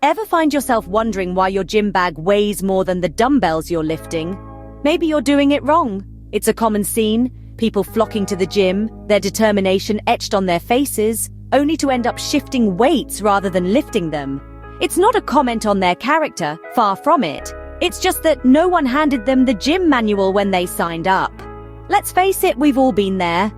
Ever find yourself wondering why your gym bag weighs more than the dumbbells you're lifting? Maybe you're doing it wrong. It's a common scene, people flocking to the gym, their determination etched on their faces, only to end up shifting weights rather than lifting them. It's not a comment on their character, far from it. It's just that no one handed them the gym manual when they signed up. Let's face it, we've all been there.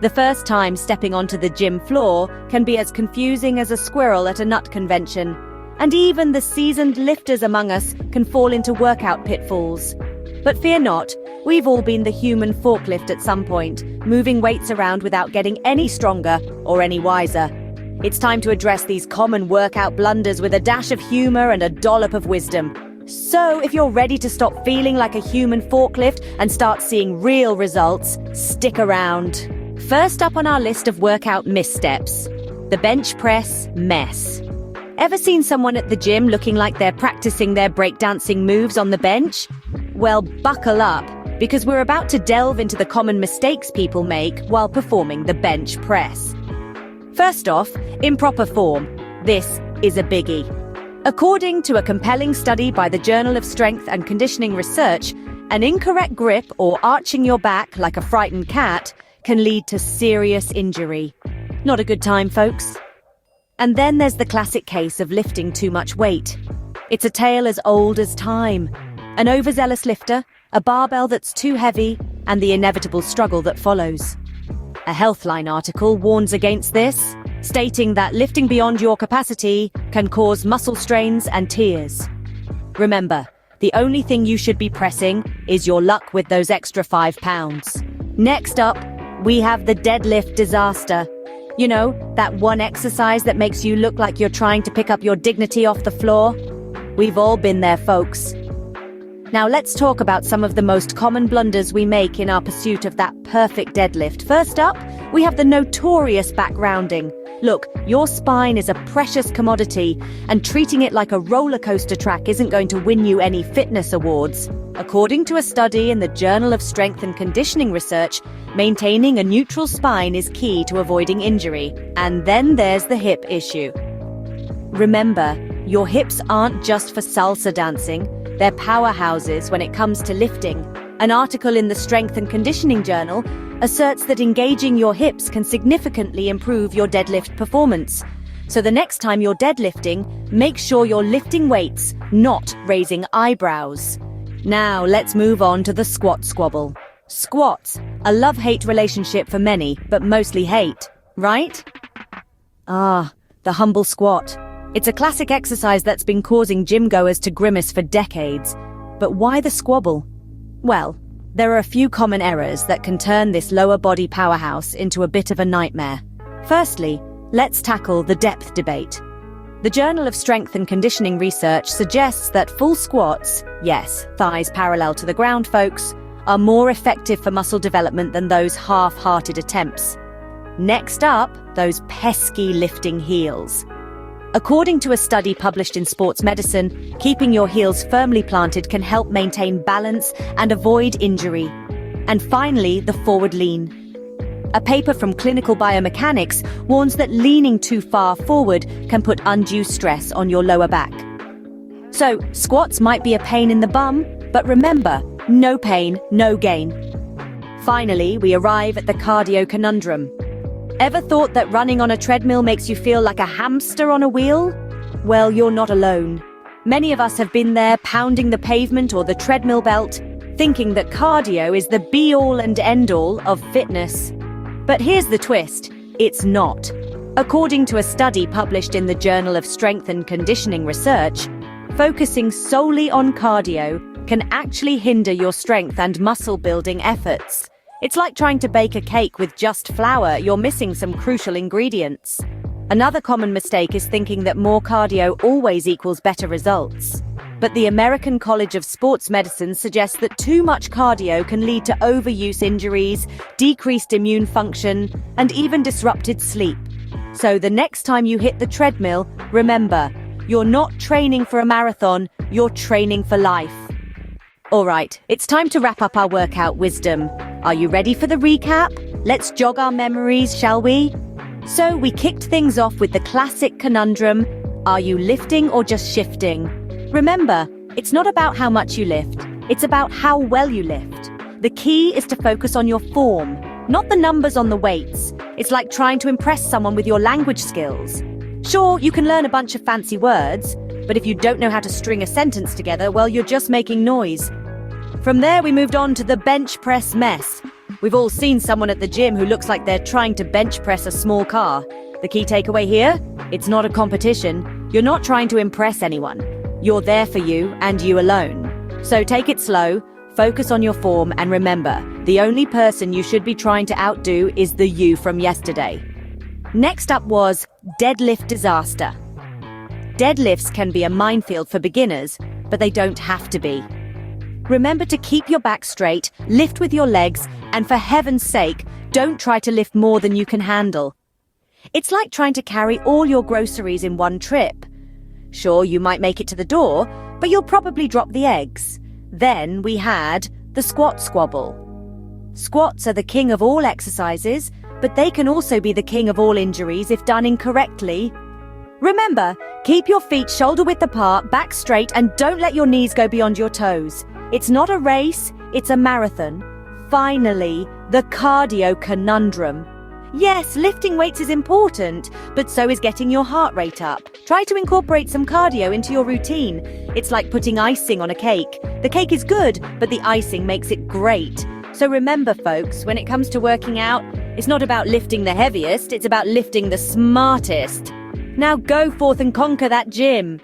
The first time stepping onto the gym floor can be as confusing as a squirrel at a nut convention. And even the seasoned lifters among us can fall into workout pitfalls. But fear not, we've all been the human forklift at some point, moving weights around without getting any stronger or any wiser. It's time to address these common workout blunders with a dash of humor and a dollop of wisdom. So, if you're ready to stop feeling like a human forklift and start seeing real results, stick around. First up on our list of workout missteps, the bench press mess. Ever seen someone at the gym looking like they're practicing their breakdancing moves on the bench? Well, buckle up, because we're about to delve into the common mistakes people make while performing the bench press. First off, improper form. This is a biggie. According to a compelling study by the Journal of Strength and Conditioning Research, an incorrect grip or arching your back like a frightened cat can lead to serious injury. Not a good time, folks. And then there's the classic case of lifting too much weight. It's a tale as old as time. An overzealous lifter, a barbell that's too heavy, and the inevitable struggle that follows. A Healthline article warns against this, stating that lifting beyond your capacity can cause muscle strains and tears. Remember, the only thing you should be pressing is your luck with those extra 5 pounds. Next up, we have the deadlift disaster. You know, that one exercise that makes you look like you're trying to pick up your dignity off the floor? We've all been there, folks. Now let's talk about some of the most common blunders we make in our pursuit of that perfect deadlift. First up, we have the notorious back rounding. Look, your spine is a precious commodity, and treating it like a roller coaster track isn't going to win you any fitness awards. According to a study in the Journal of Strength and Conditioning Research, maintaining a neutral spine is key to avoiding injury. And then there's the hip issue. Remember, your hips aren't just for salsa dancing, they're powerhouses when it comes to lifting. An article in the Strength and Conditioning Journal asserts that engaging your hips can significantly improve your deadlift performance. So the next time you're deadlifting, make sure you're lifting weights, not raising eyebrows. Now let's move on to the squat squabble. Squats, a love-hate relationship for many, but mostly hate, right? The humble squat. It's a classic exercise that's been causing gym-goers to grimace for decades. But why the squabble? Well, there are a few common errors that can turn this lower body powerhouse into a bit of a nightmare. Firstly, let's tackle the depth debate. The Journal of Strength and Conditioning Research suggests that full squats, yes, thighs parallel to the ground, folks, are more effective for muscle development than those half-hearted attempts. Next up, those pesky lifting heels. According to a study published in Sports Medicine, keeping your heels firmly planted can help maintain balance and avoid injury. And finally, the forward lean. A paper from Clinical Biomechanics warns that leaning too far forward can put undue stress on your lower back. So, squats might be a pain in the bum, but remember, no pain, no gain. Finally, we arrive at the cardio conundrum. Ever thought that running on a treadmill makes you feel like a hamster on a wheel? Well, you're not alone. Many of us have been there pounding the pavement or the treadmill belt, thinking that cardio is the be-all and end-all of fitness. But here's the twist, it's not. According to a study published in the Journal of Strength and Conditioning Research, focusing solely on cardio can actually hinder your strength and muscle-building efforts. It's like trying to bake a cake with just flour, you're missing some crucial ingredients. Another common mistake is thinking that more cardio always equals better results. But the American College of Sports Medicine suggests that too much cardio can lead to overuse injuries, decreased immune function, and even disrupted sleep. So the next time you hit the treadmill, remember, you're not training for a marathon, you're training for life. All right, it's time to wrap up our workout wisdom. Are you ready for the recap? Let's jog our memories, shall we? So we kicked things off with the classic conundrum, Are you lifting or just shifting? Remember, it's not about how much you lift, it's about how well you lift. The key is to focus on your form, not the numbers on the weights. It's like trying to impress someone with your language skills. Sure, you can learn a bunch of fancy words, but if you don't know how to string a sentence together, well, you're just making noise. From there, we moved on to the bench press mess. We've all seen someone at the gym who looks like they're trying to bench press a small car. The key takeaway here? It's not a competition. You're not trying to impress anyone. You're there for you and you alone. So take it slow, focus on your form, and remember, the only person you should be trying to outdo is the you from yesterday. Next up was deadlift disaster. Deadlifts can be a minefield for beginners, but they don't have to be. Remember to keep your back straight, lift with your legs, and for heaven's sake, don't try to lift more than you can handle. It's like trying to carry all your groceries in one trip. Sure, you might make it to the door, but you'll probably drop the eggs. Then we had the squat squabble. Squats are the king of all exercises, but they can also be the king of all injuries if done incorrectly. Remember, keep your feet shoulder-width apart, back straight, and don't let your knees go beyond your toes. It's not a race, it's a marathon. Finally, the cardio conundrum. Yes, lifting weights is important, but so is getting your heart rate up. Try to incorporate some cardio into your routine. It's like putting icing on a cake. The cake is good, but the icing makes it great. So remember, folks, when it comes to working out, it's not about lifting the heaviest, it's about lifting the smartest. Now go forth and conquer that gym.